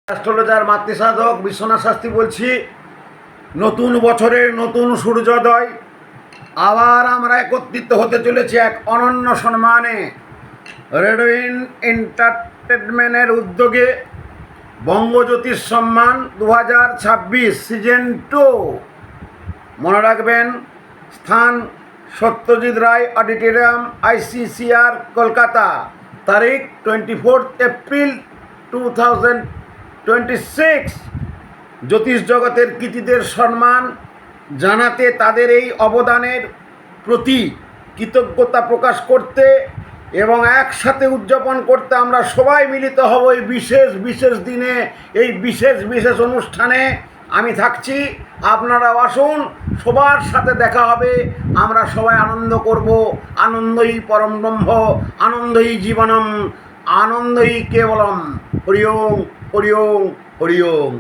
Astrologer মাতৃসাধক Biswanath Shastri বলছি। নতুন বছরের নতুন সূর্যোদয়, আবার আমরা একত্রিত হতে চলেছি এক অনন্য সম্মানে। রেডউইন এন্টারটেনমেন্টের উদ্যোগে বঙ্গজ্যোতিষ সম্মান 2026 সিজন 2। মনে রাখবেন, স্থান সত্যজিৎ রায় অডিটোরিয়াম, ICCR, কলকাতা। তারিখ 24 এপ্রিল 2026। জ্যোতিষ জগতের কৃতীদের সম্মান জানাতে, তাদের এই অবদানের প্রতি কৃতজ্ঞতা প্রকাশ করতে এবং একসাথে উদযাপন করতে আমরা সবাই মিলিত হব এই বিশেষ বিশেষ দিনে, এই বিশেষ বিশেষ অনুষ্ঠানে। আমি থাকছি, আপনারাও আসুন, সবার সাথে দেখা হবে, আমরা সবাই আনন্দ করব। আনন্দই পরম ব্রহ্ম, আনন্দই জীবনম, আনন্দই কেবলম। হরি ওম, হরি ওম, হরি ওম।